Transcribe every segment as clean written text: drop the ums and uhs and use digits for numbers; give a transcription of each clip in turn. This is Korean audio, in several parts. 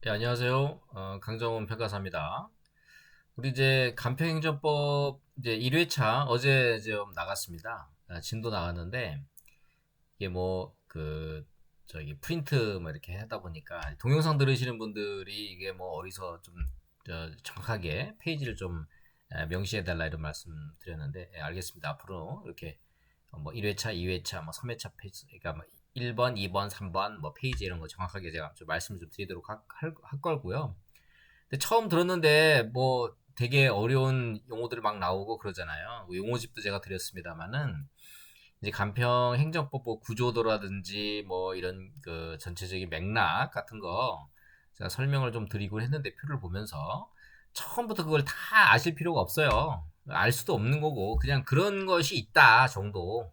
예, 안녕하세요. 강정훈 평가사입니다. 우리 이제 간편행정법 이제 1회차 어제 좀 나갔습니다. 진도 나갔는데 이게 뭐 그 저기 프린트 뭐 이렇게 하다 보니까 동영상 들으시는 분들이 이게 뭐 어디서 좀 정확하게 페이지를 좀 명시해 달라 이런 말씀 드렸는데, 예, 알겠습니다. 앞으로 이렇게 뭐 1회차, 2회차, 뭐 3회차 페이지, 그러니까 뭐 1번, 2번, 3번 뭐 페이지 이런 거 정확하게 제가 좀 말씀을 좀 드리도록 할 거고요. 근데 처음 들었는데 뭐 되게 어려운 용어들이 막 나오고 그러잖아요. 뭐 용어집도 제가 드렸습니다만은 이제 간평 행정법 뭐 구조도라든지 뭐 이런 그 전체적인 맥락 같은 거 제가 설명을 좀 드리고 했는데, 표를 보면서 처음부터 그걸 다 아실 필요가 없어요. 알 수도 없는 거고 그냥 그런 것이 있다 정도.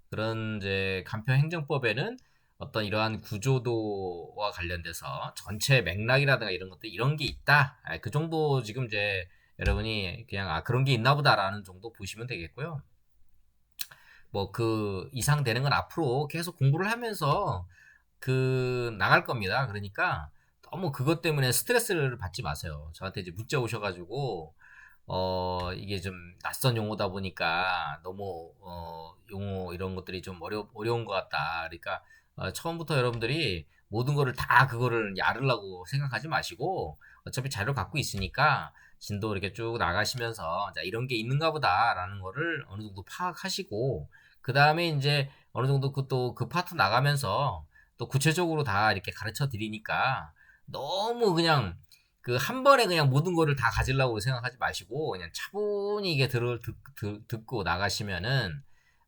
그런 이제 간편 행정법에는 어떤 이러한 구조도와 관련돼서 전체 맥락이라든가 이런 것들 이런 게 있다. 그 정도 지금 이제 여러분이 그냥 그런 게 있나 보다라는 정도 보시면 되겠고요. 뭐 그 이상 되는 건 앞으로 계속 공부를 하면서 나갈 겁니다. 그러니까 너무 그것 때문에 스트레스를 받지 마세요. 저한테 이제 문자 오셔가지고 이게 좀 낯선 용어다 보니까 너무 용어 이런 것들이 좀 어려운 것 같다. 그러니까 처음부터 여러분들이 모든 거를 다 그거를 야르려고 생각하지 마시고, 어차피 자료 갖고 있으니까 진도 이렇게 쭉 나가시면서 자, 이런 게 있는가 보다라는 거를 어느 정도 파악하시고, 그 다음에 이제 어느 정도 그 파트 나가면서 또 구체적으로 다 이렇게 가르쳐 드리니까 너무 그냥 한 번에 그냥 모든 거를 다 가지려고 생각하지 마시고 그냥 차분히 이게 듣고 나가시면은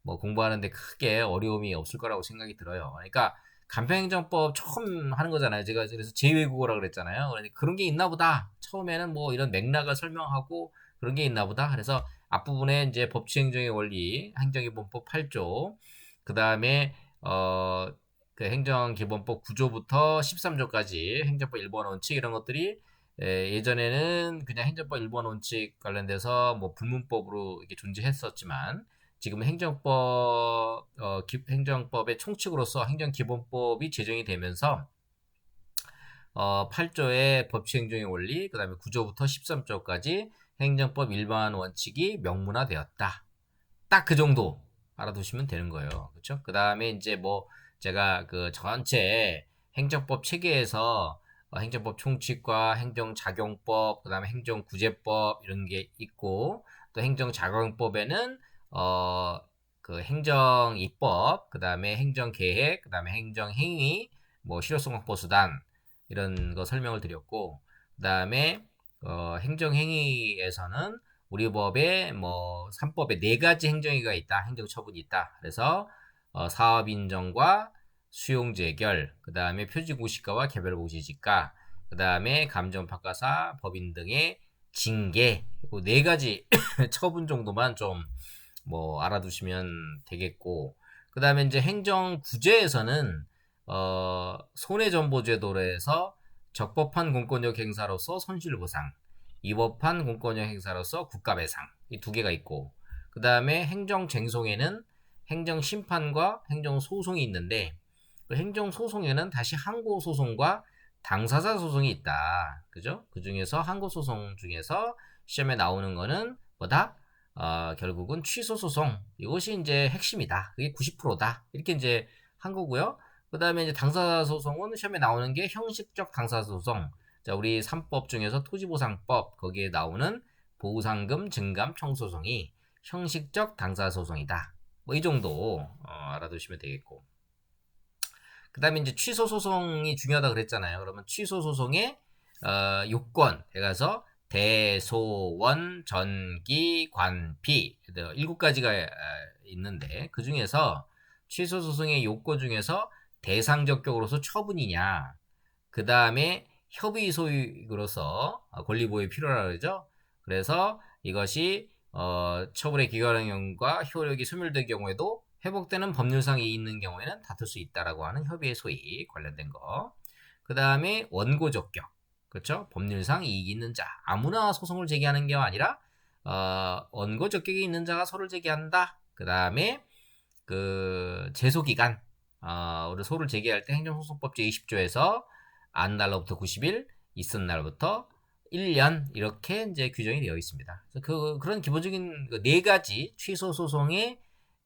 뭐 공부하는데 크게 어려움이 없을 거라고 생각이 들어요. 그러니까 간편행정법 처음 하는 거잖아요. 제가 그래서 제2외국어라 그랬잖아요. 그러니까 그런 게 있나 보다. 처음에는 뭐 이런 맥락을 설명하고 그런 게 있나 보다. 그래서 앞부분에 이제 법치행정의 원리, 행정기본법 8조, 그 다음에 그 행정기본법 9조부터 13조까지 행정법 1번 원칙 이런 것들이, 예전에는 그냥 행정법 1번 원칙 관련돼서 뭐 불문법으로 이게 존재했었지만 지금 행정법의 총칙으로서 행정기본법이 제정이 되면서 8조의 법치행정의 원리, 그 다음에 9조부터 13조까지 행정법 일반 원칙이 명문화되었다. 딱 그 정도 알아두시면 되는 거예요. 그렇죠? 그 다음에 이제 뭐 제가 그 전체 행정법 체계에서 행정법 총칙과 행정작용법, 그 다음에 행정구제법 이런 게 있고, 또 행정작용법에는 어, 그 행정입법, 그 다음에 행정계획, 그 다음에 행정행위, 뭐 실효성확보수단 이런 거 설명을 드렸고, 그 다음에 행정행위에서는 우리 법에 뭐 3법에 네 가지 행정위가 있다. 행정처분이 있다. 그래서 사업인정과 수용재결, 그 다음에 표지공시가와 개별공시지가, 그 다음에 감정평가사, 법인 등의 징계, 네 가지 처분 정도만 좀 뭐 알아두시면 되겠고, 그 다음에 이제 행정구제에서는 손해전보제도로 해서 적법한 공권력 행사로서 손실보상, 위법한 공권력 행사로서 국가배상, 이 두 개가 있고, 그 다음에 행정쟁송에는 행정심판과 행정소송이 있는데, 그 행정소송에는 다시 항고소송과 당사자 소송이 있다. 그죠? 그 중에서 항고소송 중에서 시험에 나오는 거는 뭐다? 결국은 취소소송. 이것이 이제 핵심이다. 그게 90%다. 이렇게 이제 한 거고요. 그 다음에 이제 당사소송은 시험에 나오는 게 형식적 당사소송. 자, 우리 3법 중에서 토지보상법, 거기에 나오는 보상금 증감 청소송이 형식적 당사소송이다. 뭐 이 정도 알아두시면 되겠고. 그 다음에 이제 취소소송이 중요하다 그랬잖아요. 그러면 취소소송의 요건 해가서 대소원 전기 관피 7가지가 있는데, 그 중에서 취소소송의 요건 중에서 대상적격으로서 처분이냐, 그 다음에 협의 소유로서 권리보호에 필요하다 그러죠. 그래서 이것이 처분의 기관형과 효력이 소멸된 경우에도 회복되는 법률상 이익 있는 경우에는 다툴 수 있다라고 하는 협의의 소위 관련된 거. 그 다음에 원고적격, 그렇죠? 법률상 이익이 있는 자, 아무나 소송을 제기하는 게 아니라 원고적격이 있는 자가 소를 제기한다. 그 다음에 그 제소기간, 우리 소를 제기할 때 행정소송법 제20조에서 안 날로부터 90일, 있은 날부터 1년 이렇게 이제 규정이 되어 있습니다. 그래서 그런 기본적인 네 가지 취소 소송의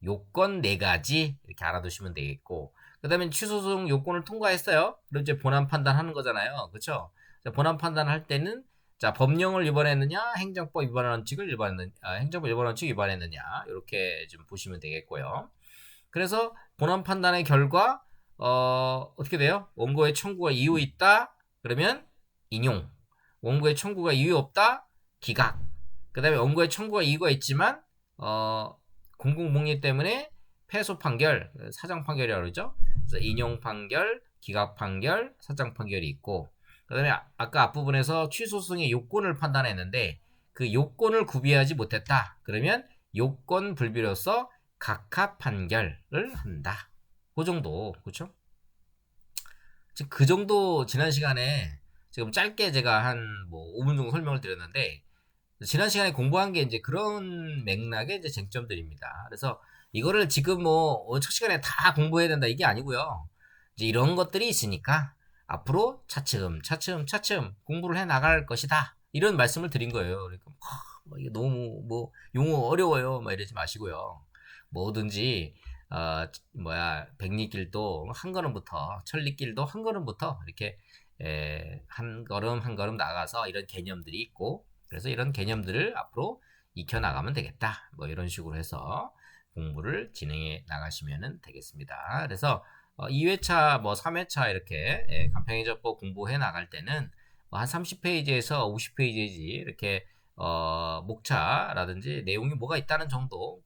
요건 네 가지 이렇게 알아두시면 되겠고, 그다음에 취소 소송 요건을 통과했어요. 그럼 이제 본안 판단하는 거잖아요, 그렇죠? 본안 판단할 때는 자, 법령을 위반했느냐, 행정법 위반 원칙을 위반했느냐, 행정법 위반 원칙 위반했느냐 이렇게 좀 보시면 되겠고요. 그래서 본안 판단의 결과 어떻게 돼요? 원고의 청구가 이유 있다. 그러면 인용. 원고의 청구가 이유 없다. 기각. 그다음에 원고의 청구가 이유가 있지만 공공복리 때문에 패소 판결, 사정 판결이라고 그러죠. 그래서 인용 판결, 기각 판결, 사정 판결이 있고, 그다음에 아까 앞부분에서 취소소송의 요건을 판단했는데 그 요건을 구비하지 못했다. 그러면 요건 불비로서 각하 판결을 한다. 그 정도, 그렇죠? 지금 그 정도 지난 시간에 지금 짧게 제가 한 뭐 5분 정도 설명을 드렸는데 지난 시간에 공부한 게 이제 그런 맥락의 이제 쟁점들입니다. 그래서 이거를 지금 뭐 첫 시간에 다 공부해야 된다 이게 아니고요. 이제 이런 것들이 있으니까 앞으로 차츰 공부를 해 나갈 것이다. 이런 말씀을 드린 거예요. 그러니까 이게 너무 뭐 용어 어려워요. 막 이러지 마시고요. 뭐든지 백리길도 한 걸음부터 천리길도 한 걸음부터 이렇게 한 걸음 한 걸음 나가서 이런 개념들이 있고 그래서 이런 개념들을 앞으로 익혀 나가면 되겠다. 뭐 이런 식으로 해서 공부를 진행해 나가시면 되겠습니다. 그래서 2회차 뭐 3회차 이렇게 간편행정법 공부해 나갈 때는 뭐한 30페이지에서 50페이지 이렇게 목차라든지 내용이 뭐가 있다는 정도,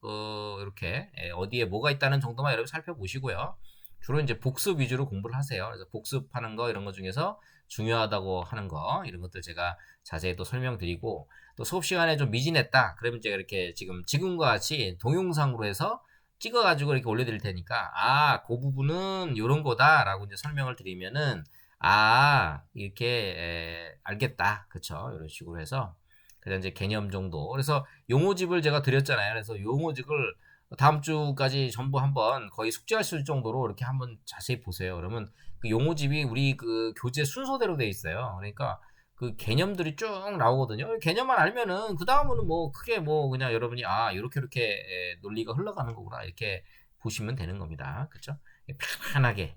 이렇게 어디에 뭐가 있다는 정도만 여러분 살펴보시고요. 주로 이제 복습 위주로 공부를 하세요. 그래서 복습하는 거 이런 것 중에서 중요하다고 하는 거 이런 것들 제가 자세히 또 설명드리고 또 수업 시간에 좀 미진했다. 그러면 제가 이렇게 지금과 같이 동영상으로 해서 찍어가지고 이렇게 올려드릴 테니까 그 부분은 이런 거다라고 이제 설명을 드리면은 이렇게 알겠다. 그쵸? 이런 식으로 해서 그다음 이제 개념 정도. 그래서 용어집을 제가 드렸잖아요. 그래서 용어집을 다음 주까지 전부 한번 거의 숙지할 수 있을 정도로 이렇게 한번 자세히 보세요. 그러면 그 용어집이 우리 그 교재 순서대로 돼 있어요. 그러니까 그 개념들이 쭉 나오거든요. 개념만 알면은 그 다음은 뭐 크게 뭐 그냥 여러분이 이렇게 논리가 흘러가는 거구나 이렇게 보시면 되는 겁니다. 그렇죠? 편안하게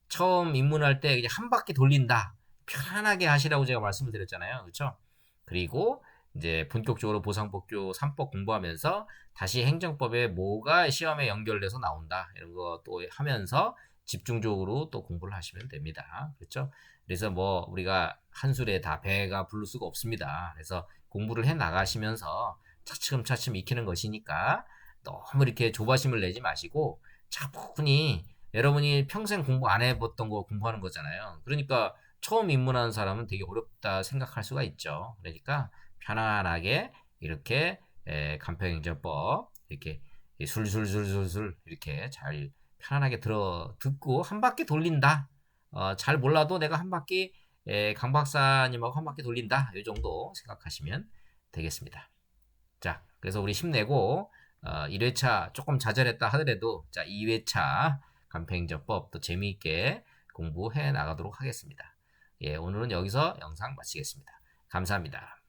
처음 입문할 때 그냥 한 바퀴 돌린다. 편안하게 하시라고 제가 말씀을 드렸잖아요. 그렇죠? 그리고 이제 본격적으로 보상법규 3법 공부하면서 다시 행정법에 뭐가 시험에 연결돼서 나온다. 이런 거 또 하면서 집중적으로 또 공부를 하시면 됩니다. 그렇죠? 그래서 뭐 우리가 한술에 다 배가 부를 수가 없습니다. 그래서 공부를 해 나가시면서 차츰 익히는 것이니까 너무 이렇게 조바심을 내지 마시고 차분히 여러분이 평생 공부 안 해봤던 거 공부하는 거잖아요. 그러니까 처음 입문하는 사람은 되게 어렵다 생각할 수가 있죠. 그러니까 편안하게 이렇게 간편행정법 이렇게 술술술술술 이렇게 잘 편안하게 듣고 한 바퀴 돌린다. 잘 몰라도 내가 한 바퀴 강 박사님하고 한 바퀴 돌린다. 이 정도 생각하시면 되겠습니다. 자, 그래서 우리 힘내고 1회차 조금 좌절했다 하더라도 자 2회차 간편행정법 또 재미있게 공부해 나가도록 하겠습니다. 예, 오늘은 여기서 영상 마치겠습니다. 감사합니다.